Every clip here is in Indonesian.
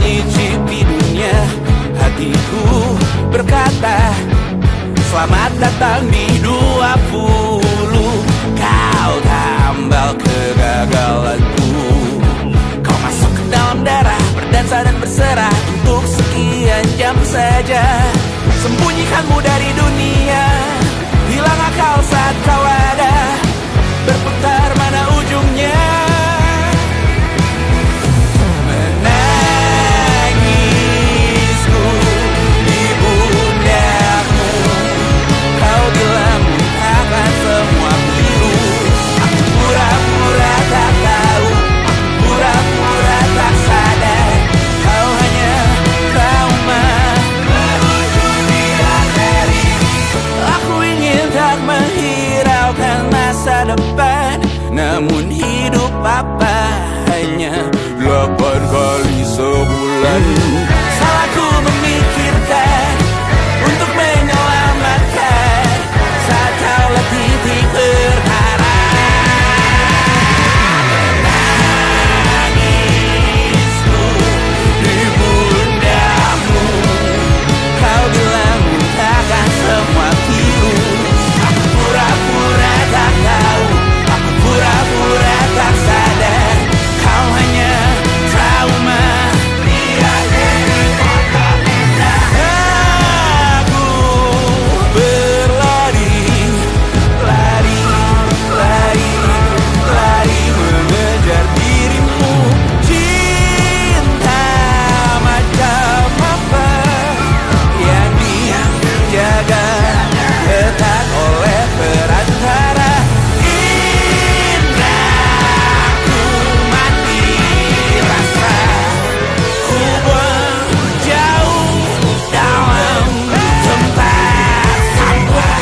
mencicipi dunia. Hatiku berkata, selamat datang di 20. Kau tambal kegagalanku. Kau masuk ke dalam darah, berdansa dan berserah untuk sekian jam saja. Sembunyikanmu dari dunia, hilang akal saat kau ada, berputar mana ujungnya. Menangisku di pundakmu, kau bilang muntahkan semua pilu. Aku pura-pura tak tahu, pura-pura tak sadar, kau hanya trauma. Aku ingin tak menghiraukan masa depan, namun hidup apa hanya 8 kali sebulan. Salahku memikirkan untuk menyelamatkan saat kau letih di perkara. Menangisku di pundakmu, kau bilang muntahkan semua pilu. Aku pura-pura tak tahu, aku pura-pura tak sadar, kau hanya trauma. Aku berlari, lari, lari, lari mengejar dirimu. Cinta macam apa yang dijaga ketat oleh perantara? Indraku mati rasa, ku berjauh dalam tempat sampah.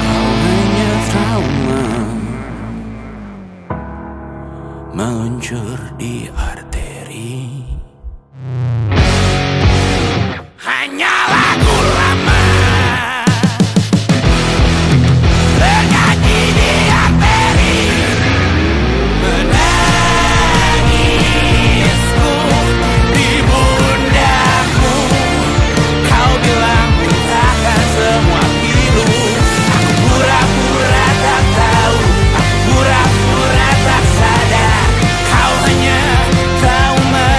Kau hanya trauma, meluncur di arteri. Hanya lagu lama bernyanyi di arteri. Menangisku di pundakmu, kau bilang muntahkan semua pilu. Aku pura-pura tak tahu, aku pura-pura tak sadar, kau hanya trauma.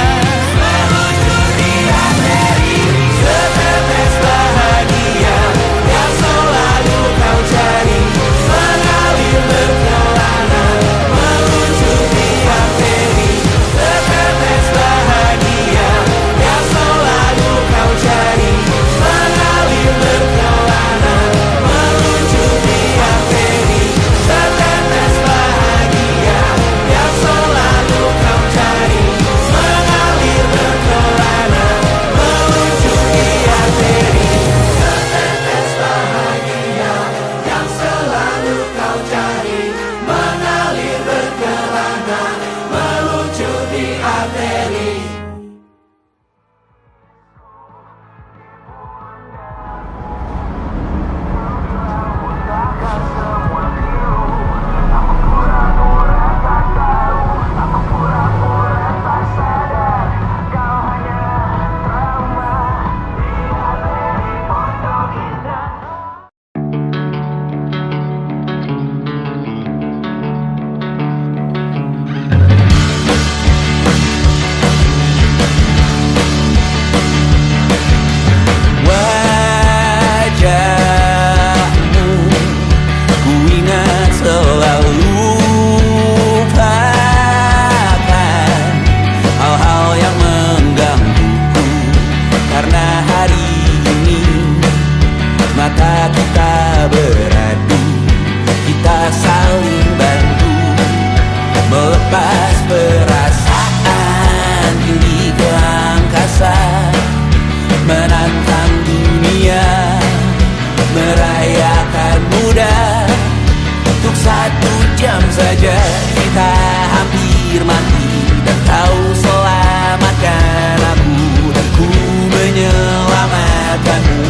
kita hampir mati, dan kau selamatkan aku, dan ku menyelamatkanmu.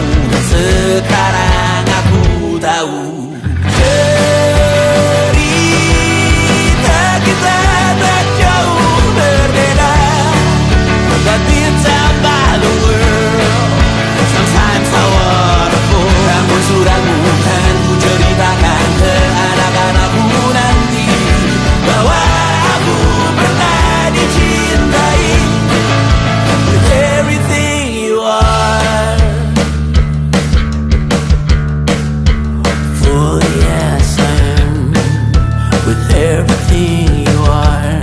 Sekarang aku tahu cerita kita tak jauh berbeda, but it's about the world. Sometimes how wonderful. Namun suratmu kan ku ceritakan ke anak-anakku nanti, bahwa aku pernah dicintai with everything you are. For yes, I am with everything you are.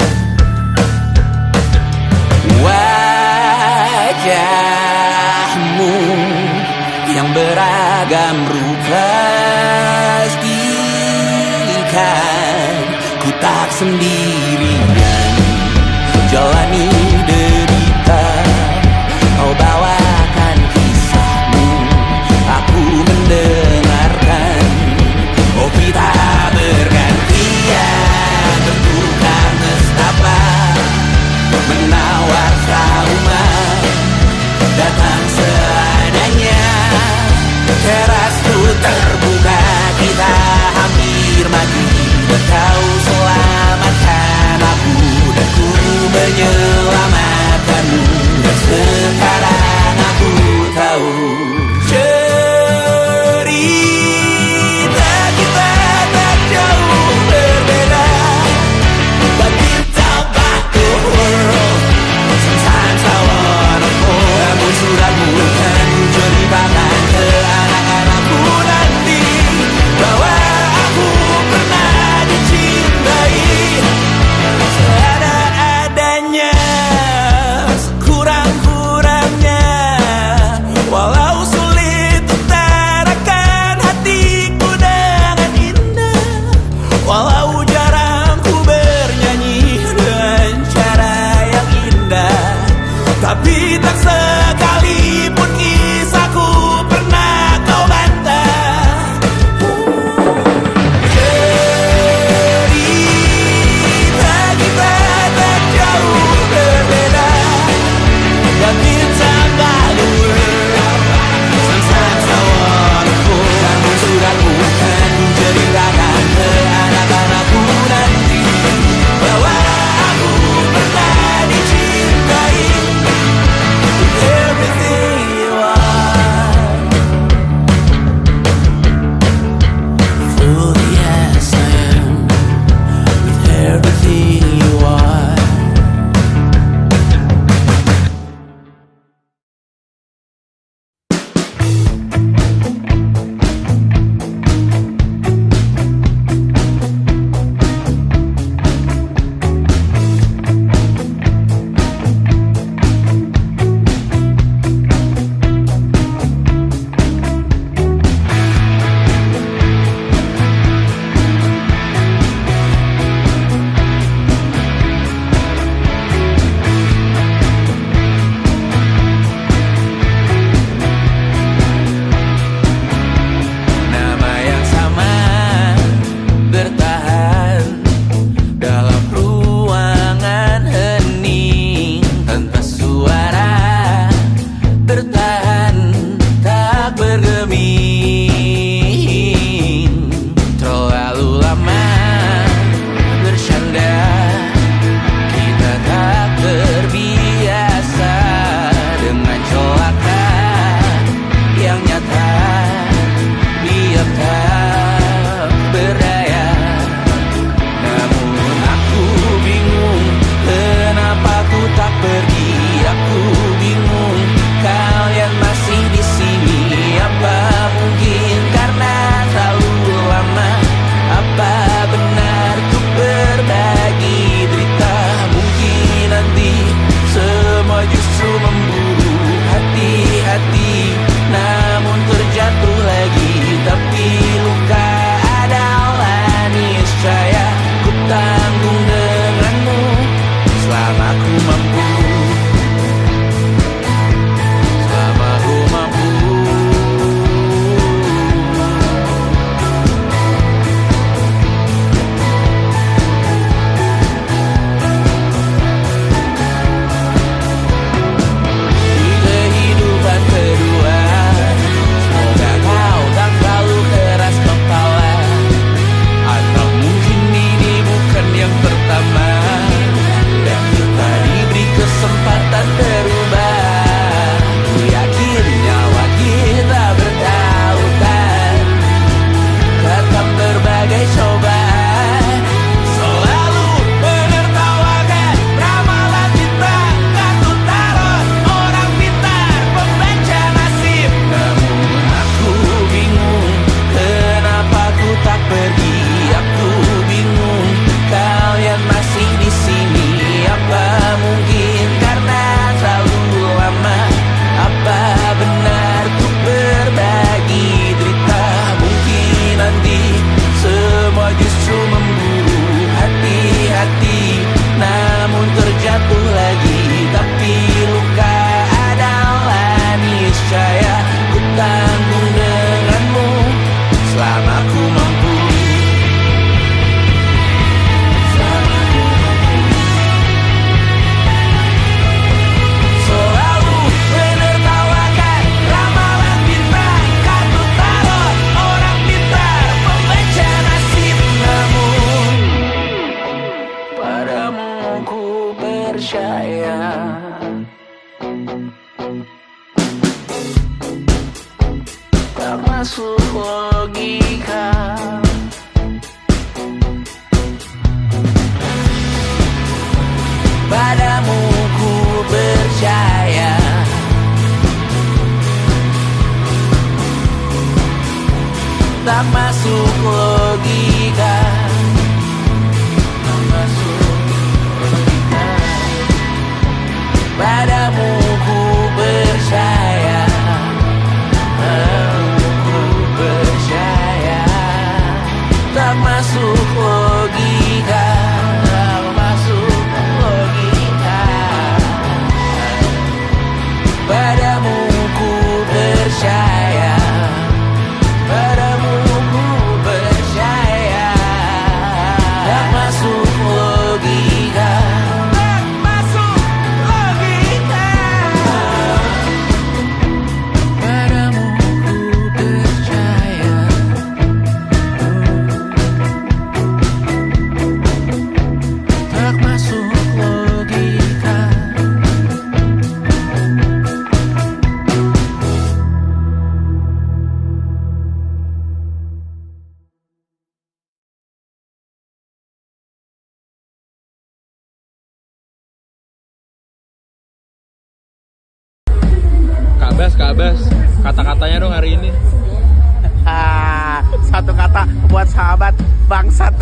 Wajahmu yang beragam rupa pastikan ku tak sendirian jalani derita. Kau bawakan kisahmu, aku mendengarkan. Oh, kita bergantian bertukar nestapa, menawar trauma datang seadanya. Teras ku terbuka, kita hampir mati, dan kau selamatkan aku, dan ku menyelamatkan. tak masuk logika, tak masuk logika. Padamu ku percaya, padamu ku percaya, tak masuk logika, tak masuk logika. Padamu ku percaya, padamu ku percaya, tak masuk logika, tak masuk logika. Padamu ku percaya, tak masuk logika. Kak Bas, kata-katanya dong hari ini. Satu kata buat sahabat bangsat.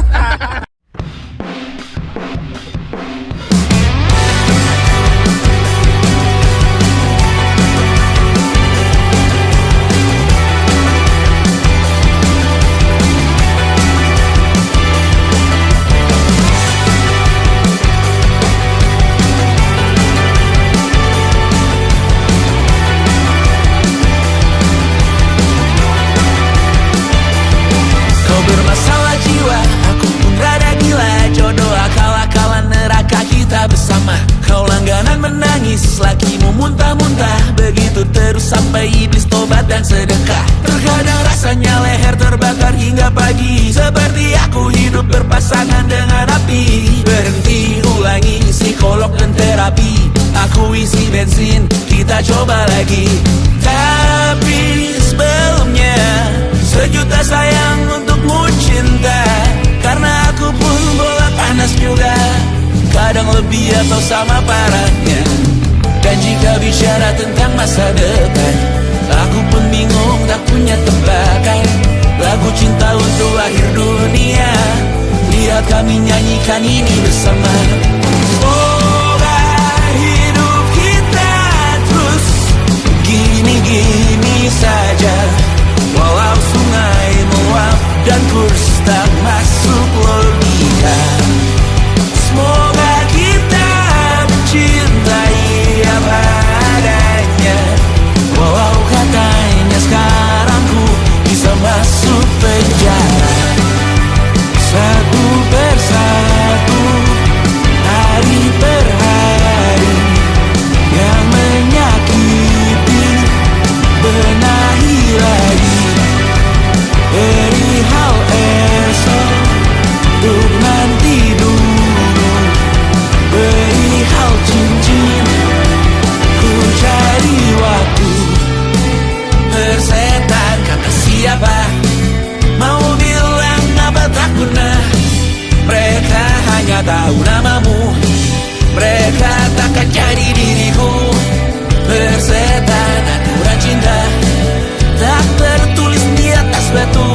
Kau bermasalah jiwa, aku pun rada gila. Jodoh akal-akalan neraka kita bersama. Kau langganan menangis, lakimu muntah-muntah. Begitu terus sampai iblis tobat dan sedekah. Terkadang rasanya leher terbakar hingga pagi. Seperti aku hidup berpasangan dengan api. Berhenti, ulangi psikolog dan terapi. Aku isi bensin, kita coba lagi. Tapi sebelumnya, sejuta sayang untukmu cinta. Karena aku pun bola panas juga, kadang lebih atau sama parahnya. Dan jika bicara tentang masa depan, aku pun bingung tak punya tebakan. Lagu cinta untuk akhir dunia, lihat kami nyanyikan ini bersama. Semoga hidup kita terus gini-gini saja. Walau sungai meluap dan kurs tak masuk logika. Semoga kita mencintai apa adanya. Walau katanya sekarang ku bisa masuk penjara. Satu persatu, hari per hari, yang menyakiti benahi lagi. Perihal esok, untuk nanti dulu. Perihal cincin, ku cari waktu. Persetan kata siapa, mau bilang apa tak guna. Mereka hanya tahu namamu, mereka takkan jadi diriku. Persetan aturan cinta, tak tertulis di atas batu.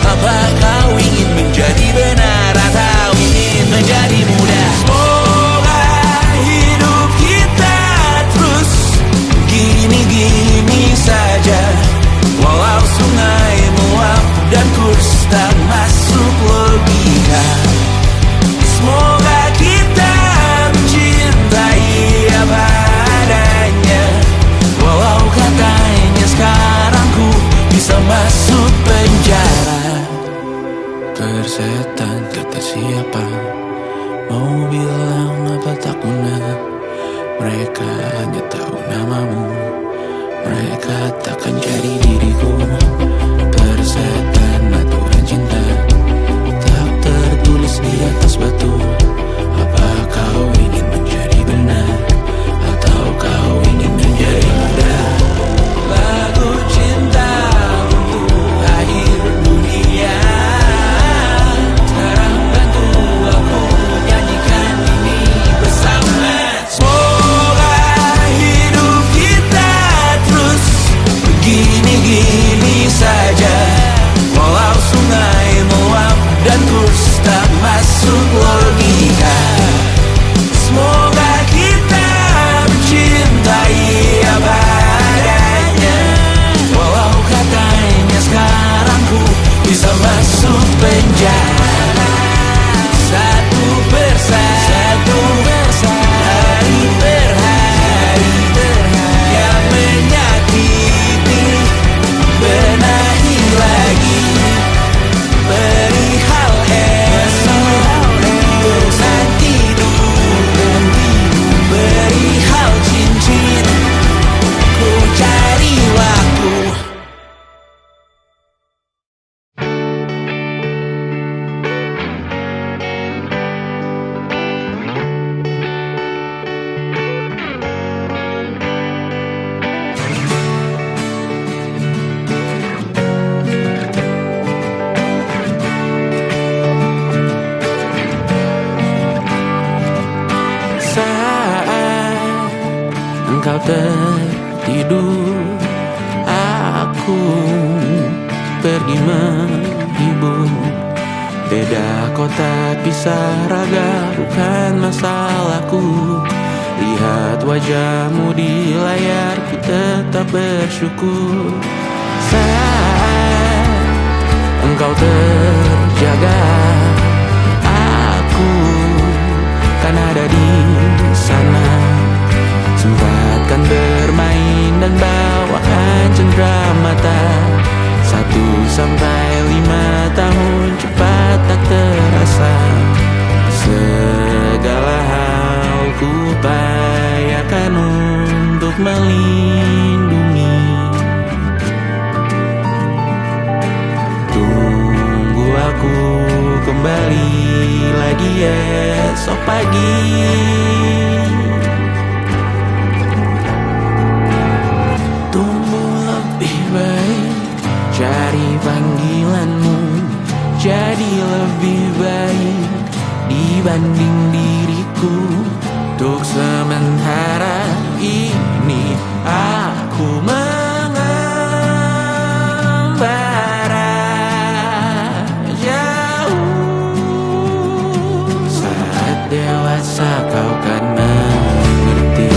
Apa kau ingin menjadi benar atau ingin menjadi muda? Semoga hidup kita terus gini-gini saja. Walau sungai meluap dan kurs tak masuk logika. Semoga kita mencintai apa adanya. Walau katanya sekarang ku bisa masuk penjara. Persetan kata siapa, mau bilang apa tak guna. Mereka hanya tahu namamu, mereka takkan jadi diriku. Persetan aturan cinta, tak tertulis di atas batu. Apa kau ingin menjadi benar atau kau ingin menjadi muda? Lagu cinta untuk akhir dunia, sekarang bantu aku nyanyikan ini bersama. Semoga hidup kita terus begini-gini saja. Walau engkau tertidur, aku pergi menghibur. Beda kota pisah raga bukan masalahku. Lihat wajahmu di layar, ku tetap bersyukur. Saat engkau terjaga, aku kan ada di sana. Sempatkan bermain dan bawakan cenderamata. 1-5 tahun cepat tak terasa. Segala hal ku upayakan untuk melindungi. Tunggu aku kembali lagi esok pagi. Tumbuh lebih baik, cari panggilanmu, jadi lebih baik dibanding diriku. Untuk sementara ini aku mengembara jauh. Saat dewasa kau kan mengerti.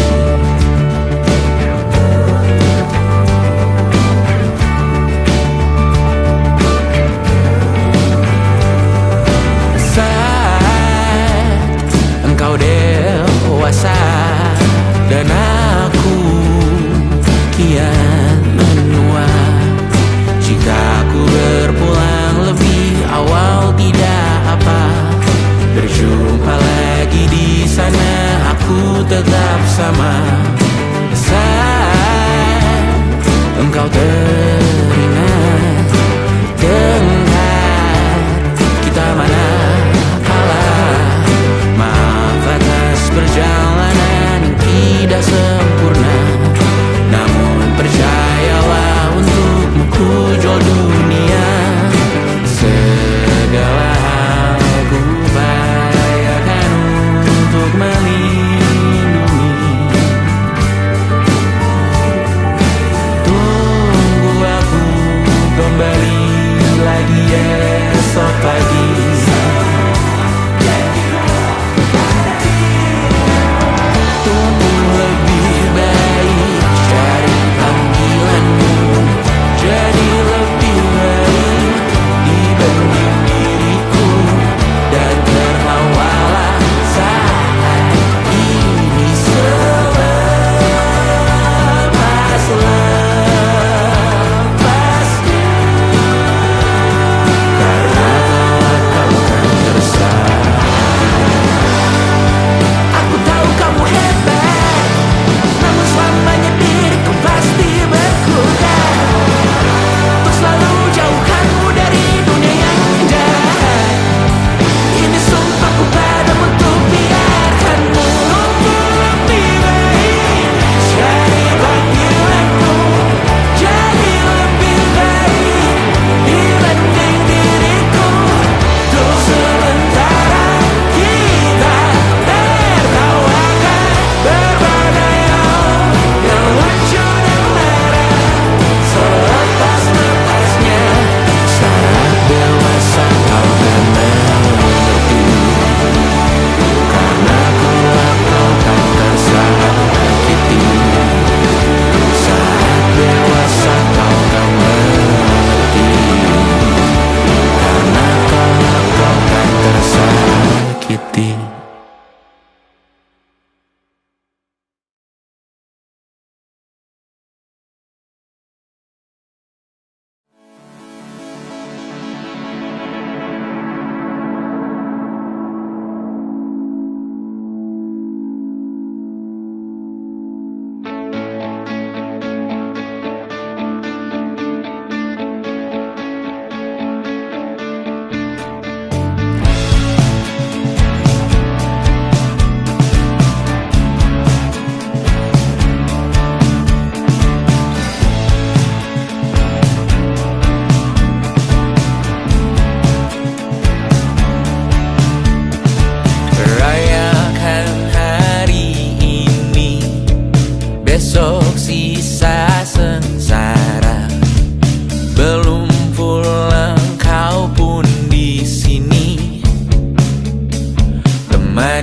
Engkau dewasa dan aku kian menua. Jika aku berpulang lebih awal tidak apa. Berjumpa lagi di sana, aku tetap sama. Saat engkau teringat dengar kita mana perjalanan yang tidak sempurna. Namun percayalah, untukmu ku jual dunia. Segala hal ku upayakan untuk melindungi. Tunggu aku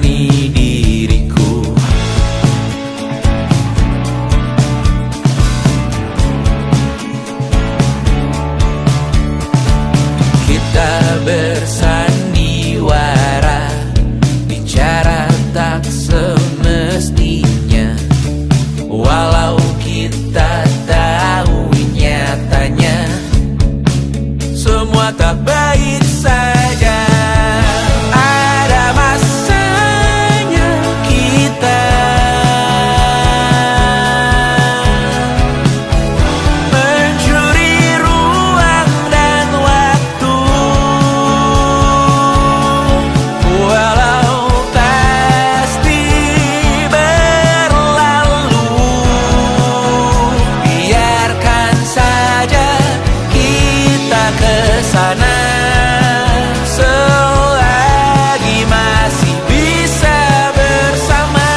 menemani diriku. Kita bersandiwara, bicara tak semestinya, walau kita tahu nyatanya semua tak baik saja. Ada masanya kita mencuri ruang dan waktu, walau pasti berlalu. Biarkan saja kita kesana selagi masih bisa bersama.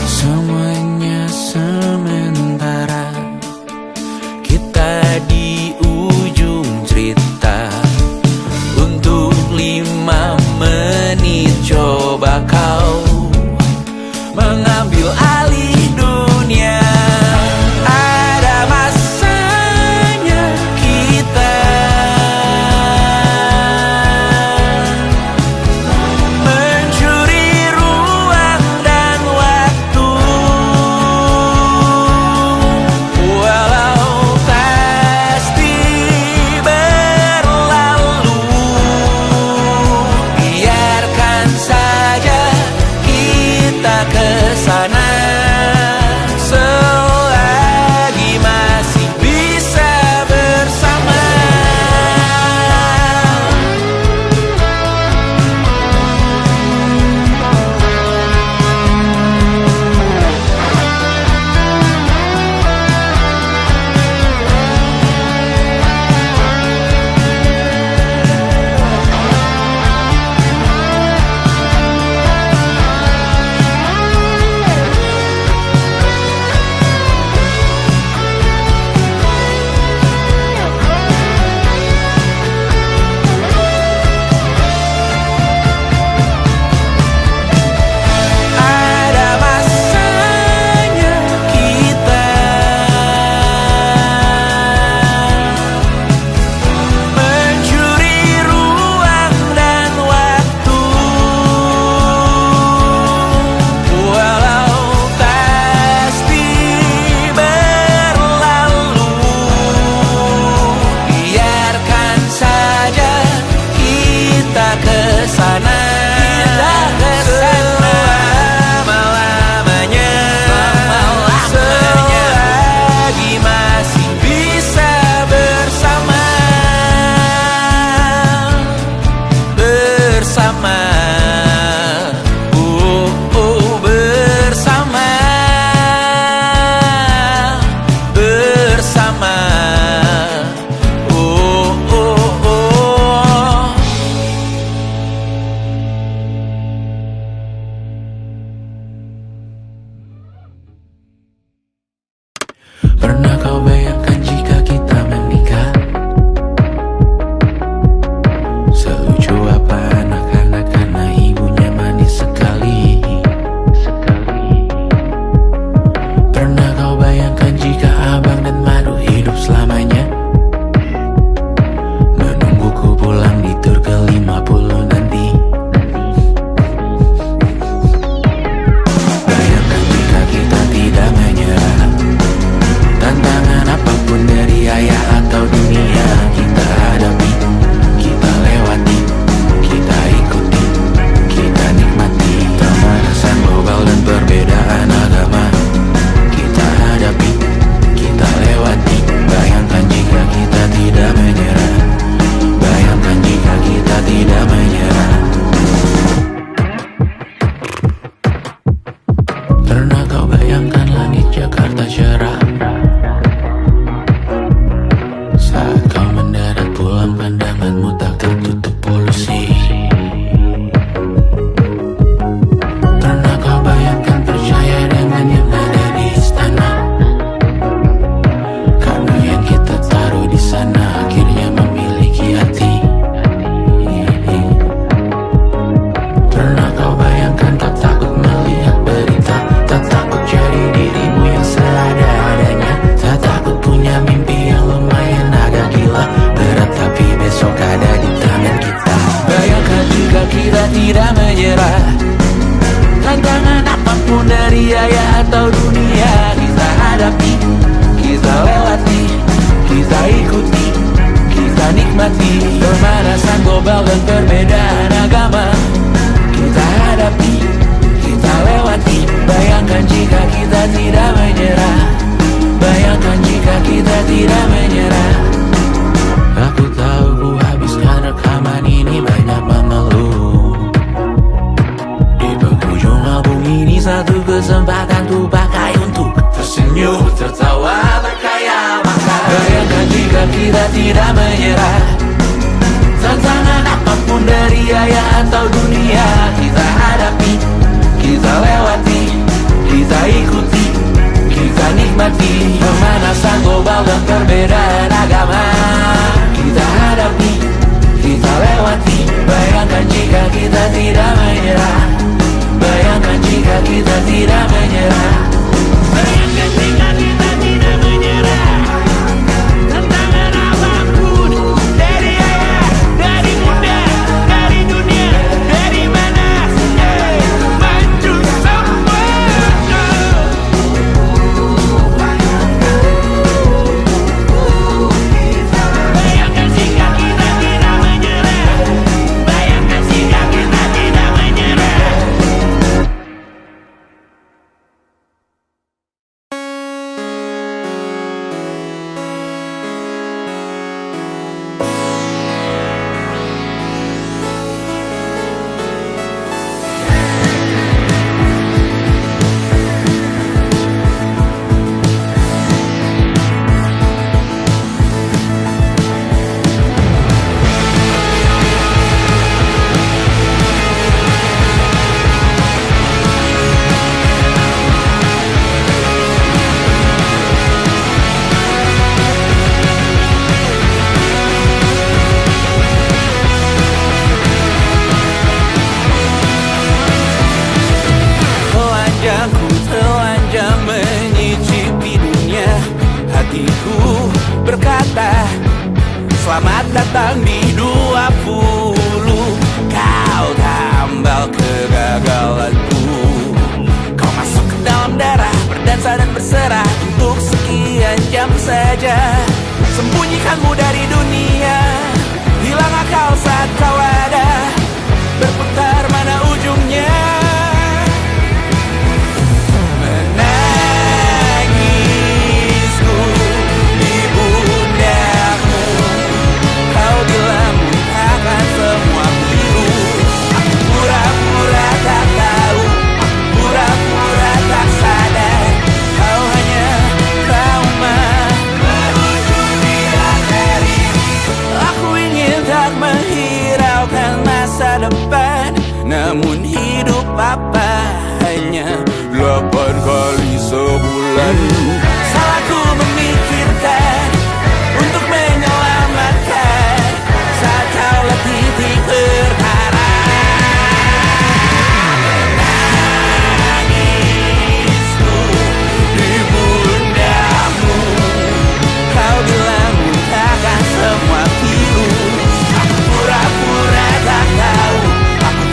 Semuanya sementara, kita di ujung cerita. Untuk 5 menit coba kau mengambil alih dunia. Ada masanya kita mencuri ruang dan waktu, walau pasti berlalu. Biarkan tidak menyerah. Tantangan apapun dari ayah atau dunia, kita hadapi, kita lewati, kita ikuti, kita nikmati. Pemanasan global dan perbedaan agama, kita hadapi, kita lewati. Bayangkan jika kita tidak menyerah, bayangkan jika kita tidak menyerah. Aku tahu ku habiskan rekaman ini banyak mengeluh. Di penghujung album ini satu kesempatan ku pakai untuk tersenyum, tertawa, berkaya maka. Bayangkan jika kita tidak menyerah. Tantangan apapun dari ayah atau dunia, kita hadapi, kita lewati, kita ikuti, kita nikmati. Pemanasan global dan perbedaan agama, kita hadapi, kita lewati. Bayangkan jika kita tidak menyerah, bayangkan jika kita tidak menyerah. Bayangkan jika kita tidak menyerah. Tantangan apapun dari ayah, dari bunda, dari dunia, dari mana maju semua. Bayangkan jika kita tidak menyerah, bayangkan jika kita tidak menyerah. Telanjang menyicipi dunia, hatiku berkata selamat datang di 20. Kau tambal kegagalanku, kau masuk ke dalam darah, berdansa dan berserah untuk sekian jam saja. Sembunyikanmu dari dunia, hilang akal saat kau ada, berputar mana ujungnya. Namun hidup apa hanya 8 kali sebulan. Salahku memikirkan untuk menyelamatkan saat kau letih di perkara. Menangisku di pundamu, kau bilang takkan semua pilu. Aku pura-pura tak tahu,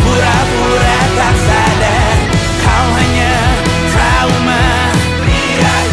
pura-pura tak sadar, kau hanya trauma. Lihat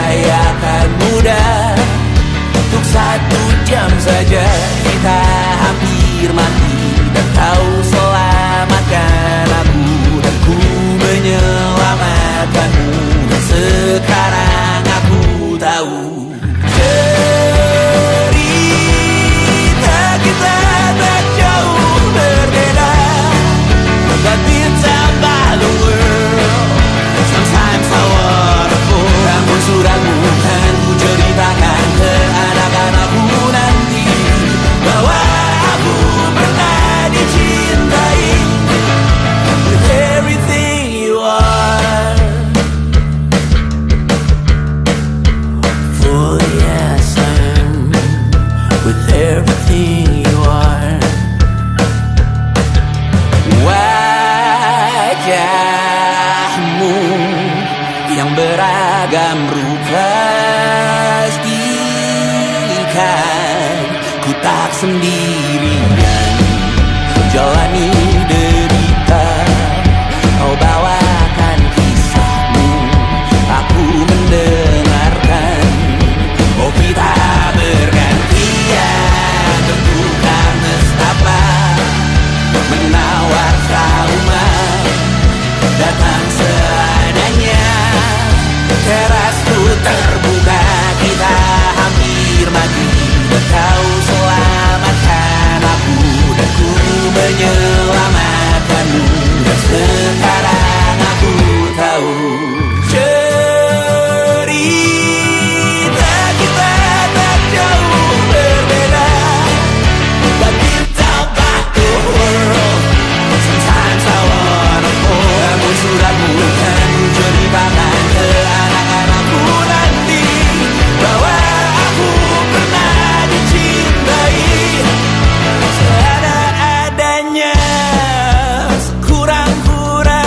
saya akan mudah. Untuk 1 jam saja kita hampir mati, dan kau selamatkan aku, dan ku menyelamatkanmu. Dan sekarang aku tahu cerita kita tak jauh berbeda. But bintang the world, sometimes I wanna fall. Namun suratmu kan ku ceritakan ke anak-anakku nanti, bahwa aku pernah dicintai with everything you are. For yes I am, with everything you are. Wajahmu yang beragam rupa pastikan ku tak sendirian jalani derita. Kau bawakan kisahmu, aku mendengarkan. Oh kita bergantian bentukan nestapa, menawar trauma datang seadanya. Terasku terbuka, kita hampir mati, dan kau selamatkan aku, dan ku menyelamatkanmu. Dan sekarang aku tahu cerita kita tak jauh berbeda. But bintang the world, sometimes I wanna fall. Namun suratmu kan ku ceritakan ke anak-anakku nanti, bahwa aku pernah dicintai seada-adanya, sekurang-kurangnya.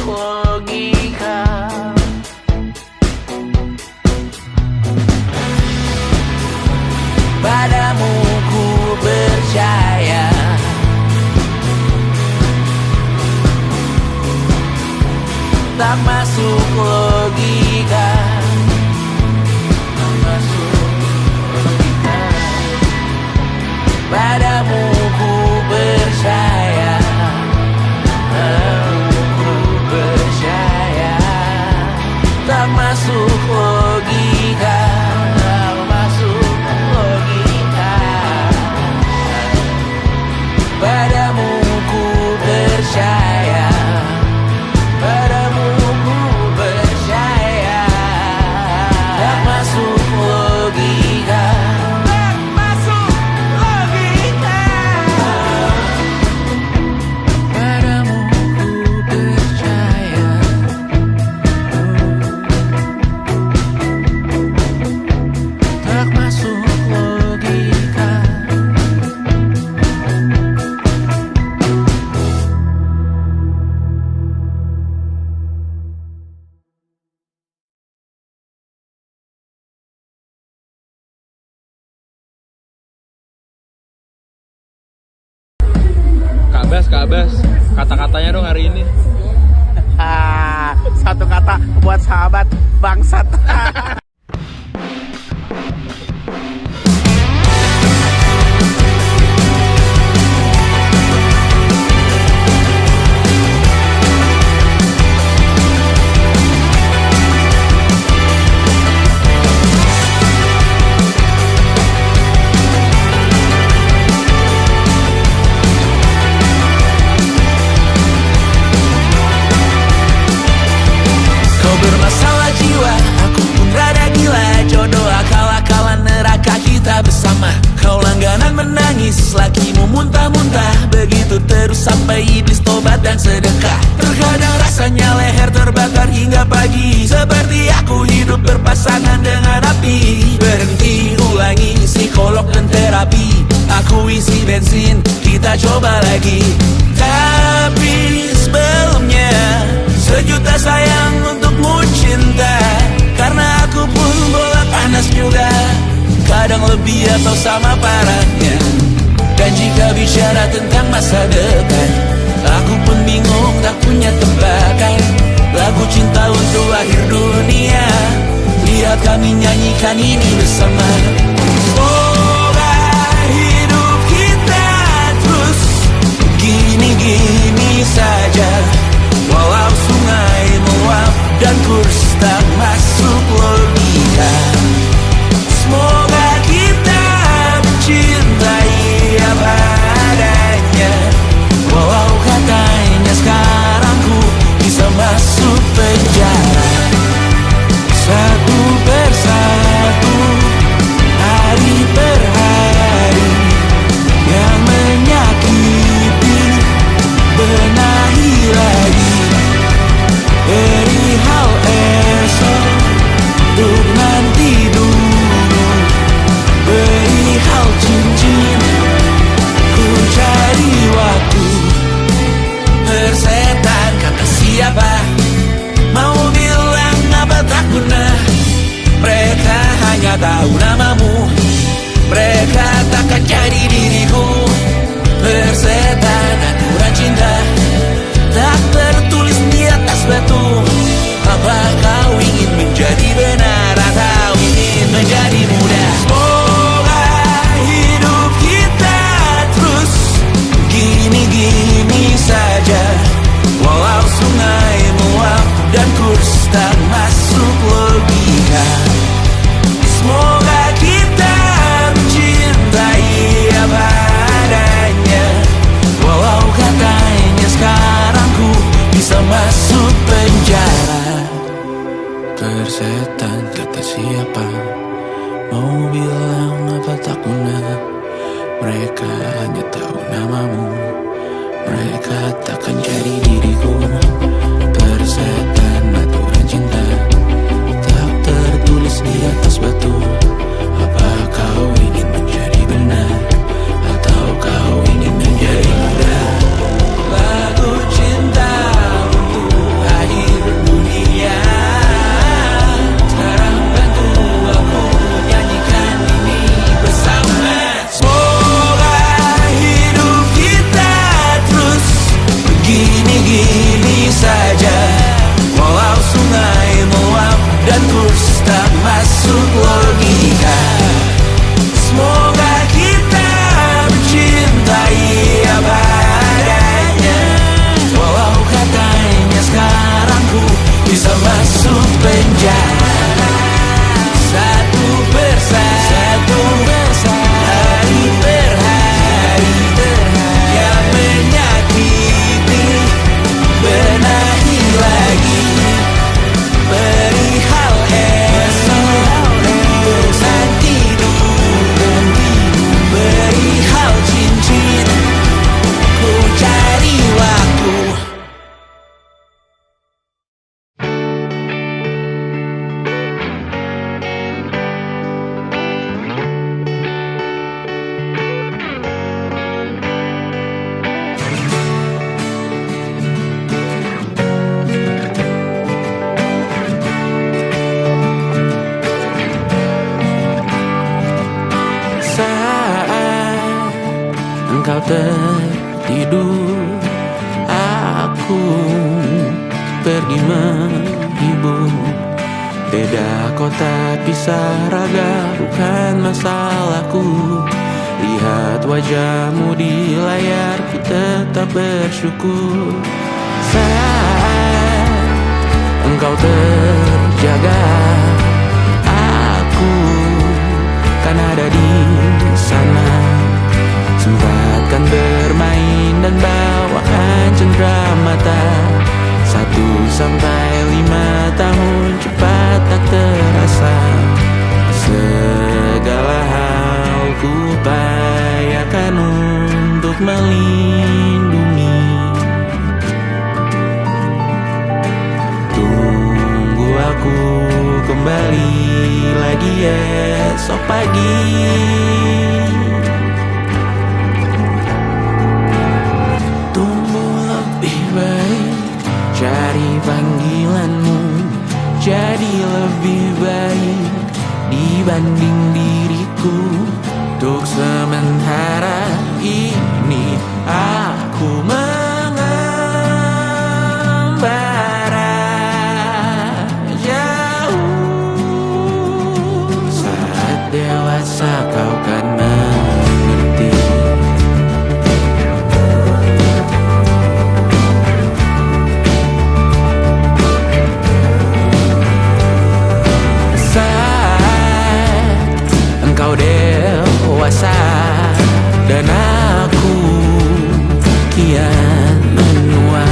logika. Padamu ku percaya, tak masuk logika, tak masuk logika. Padamu ku percaya, padamu ku percaya, tak masuk logika, tak masuk logika. Padamu ku percaya, padamu ku percaya, tak masuk logika, tak masuk logika. Padamu ku percaya, tak masuk logika. Kak Bas, kata-katanya dong hari ini. Satu kata buat sahabat bangsat. Kau bermasalah jiwa, aku pun rada gila. Jodoh akal-akalan neraka kita bersama. Kau langganan menangis, lakimu muntah-muntah. Begitu terus sampai iblis tobat dan sedekah. Terkadang rasanya leher terbakar hingga pagi. Seperti aku hidup berpasangan dengan api. Berhenti, ulangi psikolog dan terapi. Aku isi bensin, kita coba lagi. Tapi sebelumnya, sejuta sayang untukmu cinta. Karena aku pun bola panas juga, kadang lebih atau sama parahnya. Dan jika bicara tentang masa depan, aku pun bingung tak punya tebakan. Lagu cinta untuk akhir dunia, lihat kami nyanyikan ini bersama. Semoga hidup kita terus gini-gini saja. Walau sungai meluap dan kurs tak masuk logika. Semoga kita mencintai apa adanya. Walau katanya sekarang ku bisa masuk penjara. Satu persatu, hari per hari, yang menyakiti benahi lagi. Perihal esok, untuk nanti dulu. Perihal cincin, ku cari waktu. Persetan kata siapa, mau bilang apa tak guna. Mereka hanya tahu namamu, mereka takkan jadi diriku. Persetan aturan cinta, tak tertulis di atas batu. Apa kau ingin menjadi benar atau ingin menjadi muda? Semoga hidup kita terus gini-gini saja. Walau sungai meluap dan kurs tak masuk logika. Semoga kita mencintai apa adanya. Walau katanya sekarang ku bisa masuk penjara. Persetan kata siapa, mau bilang apa tak guna. Mereka hanya tahu namamu, mereka takkan jadi diriku. Persetan aturan cinta, tak tertulis di atas batu. Apa kau ingin menjadi benar atau kau ingin menjadi muda? Lagu cinta untuk tertidur, aku pergi menghibur. Beda kota pisah raga bukan masalahku. Lihat wajahmu di layar, ku tetap bersyukur. Saat engkau terjaga, aku kan ada di sana. Sempatkan bermain dan bawakan cenderamata. 1-5 tahun cepat tak terasa. Segala hal ku upayakan untuk melindungi. Tunggu aku kembali lagi esok pagi. Tumbuh lebih baik, cari panggilanmu, jadi lebih baik dibanding diriku. Untuk sementara ini aku mengembara jauh. Saat dewasa kau kan mengerti. Engkau dewasa dan aku kian menua.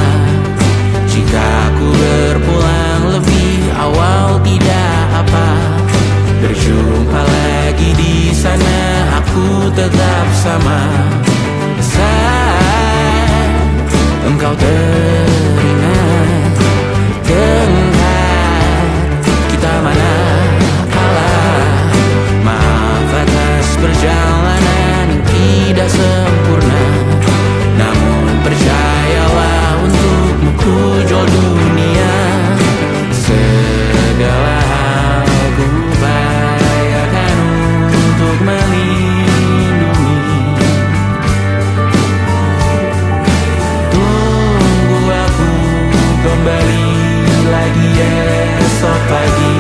Jika aku berpulang lebih awal tidak apa. Berjumpa lagi di sana, aku tetap sama. Saat engkau teringat, dengar kita mana perjalanan yang tidak sempurna. Namun percayalah, untukmu ku jual dunia. Segala hal ku upayakan untuk melindungi. Tunggu aku kembali lagi esok pagi.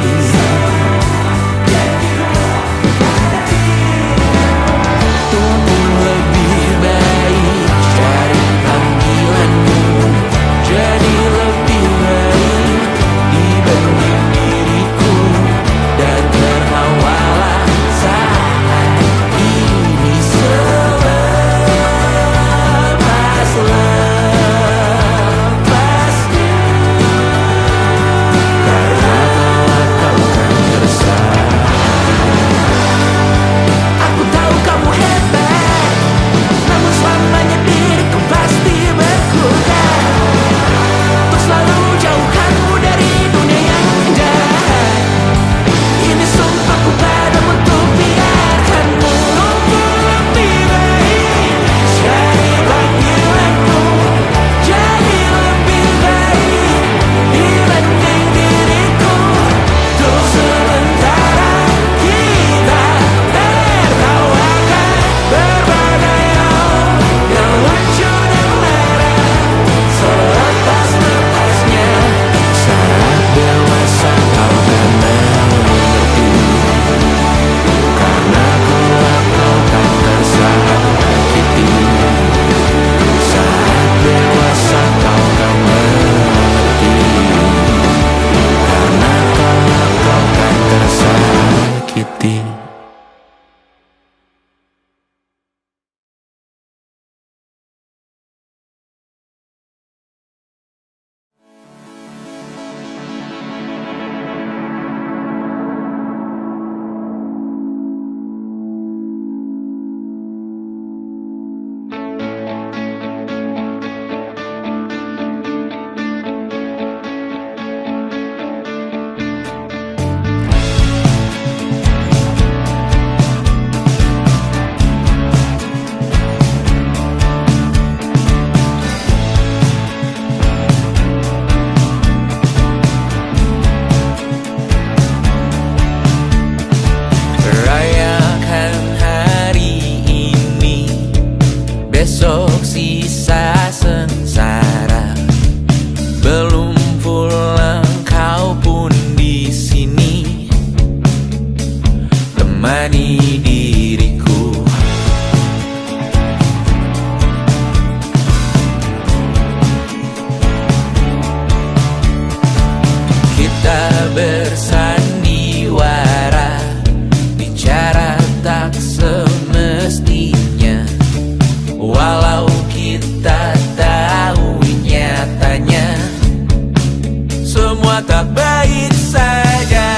semua tak baik saja.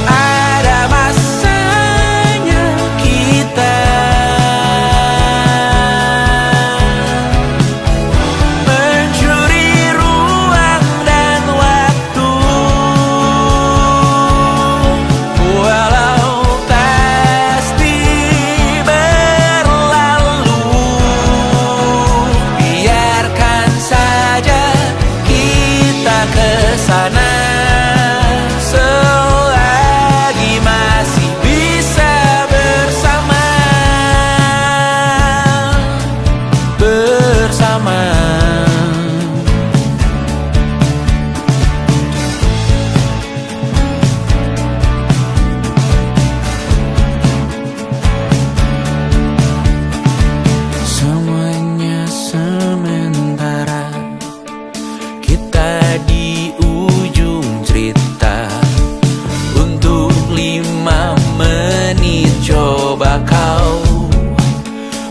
Ada masanya kita mencuri ruang dan waktu, walau pasti berlalu. Biarkan saja kita kesana selagi masih bisa bersama. Semuanya sementara, kita di ujung cerita. Untuk 5 menit coba kau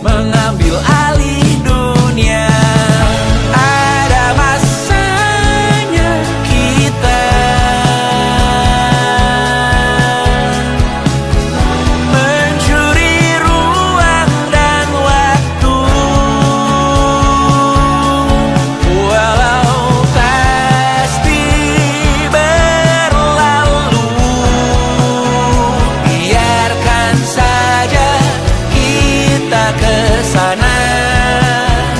mengambil alih dunia. Ada masanya kita mencuri ruang dan waktu, walau pasti berlalu. Biarkan saja kita kesana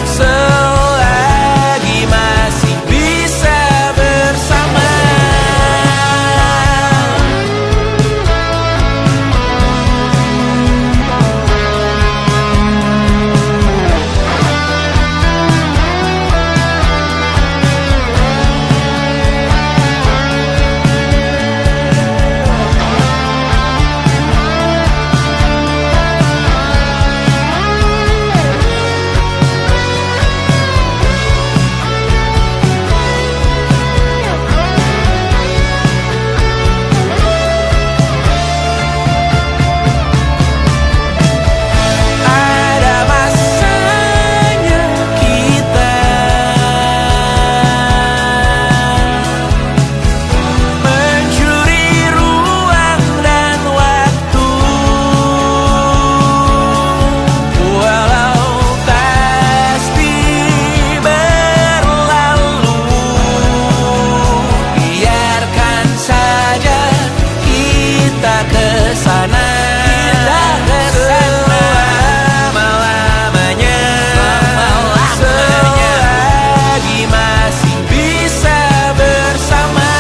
selagi masih bisa bersama. Ada masanya kita mencuri ruang dan waktu, walau pasti berlalu. Biarkan saja kita kesana selama-lamanya, selagi masih bisa bersama.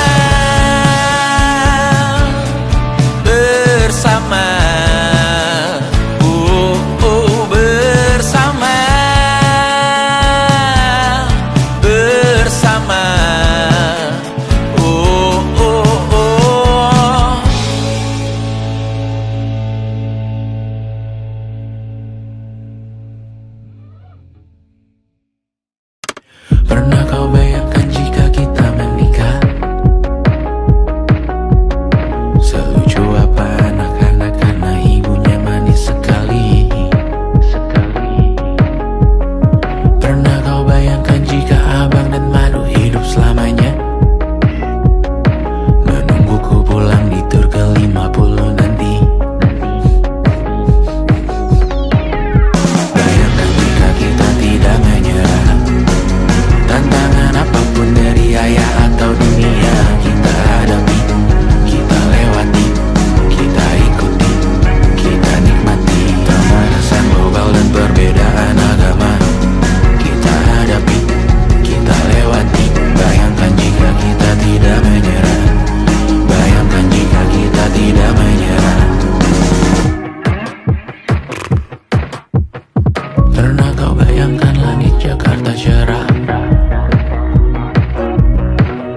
Bersama, bersama, bersama, Pernah kau bayangkan jika kita menikah? Selucu apa anak-anak karena ibunya manis sekali. Pernah kau bayangkan jika abang dan madu hidup selamanya? Menungguku pulang di tur ke-50 nanti. Bayangkan jika kita tidak menyerah. Tantangan apapun dari ayah atau dunia, kita hadapi, kita lewati, kita ikuti, kita nikmati. Pemanasan global dan perbedaan agama, kita hadapi, kita lewati. Bayangkan jika kita tidak menyerah. Bayangkan jika kita tidak menyerah. Pernah kau bayangkan langit Jakarta cerah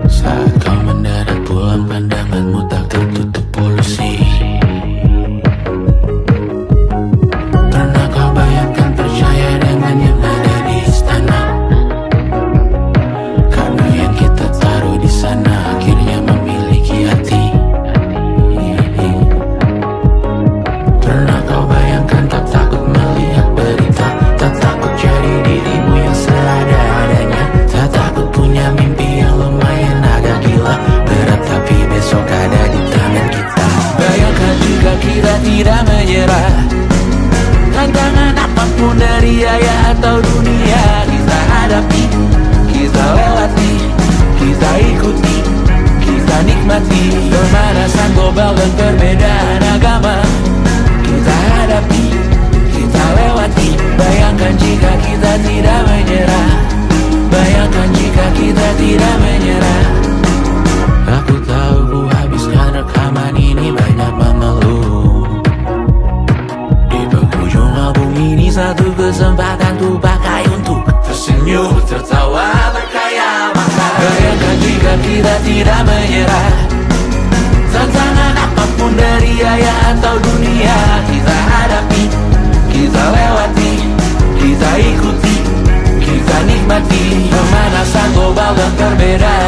saat kau mendarat pulang, pandanganmu tak tertutup polusi? Pernah kau bayangkan percaya dengan yang ada di istana? Karena yang kita taruh di sana akhirnya memiliki hati. Pernah kau bayangkan tak takut melihat berita, tak takut jadi dirimu yang seadanya, tak takut punya mimpi yang lumayan agak gila? dan perbedaan agama kita hadapi, kita lewati. Bayangkan jika kita tidak menyerah, bayangkan jika kita tidak menyerah. Aku tahu ku habiskan rekaman ini banyak mengeluh. Di penghujung album ini satu kesempatan ku pakai untuk tersenyum, tertawa, berkaya maka. Bayangkan jika kita tidak menyerah, tantangan apapun dari ayah atau dunia kita hadapi, kita lewati, kita ikuti, kita nikmati. Pemanasan global dan perbedaan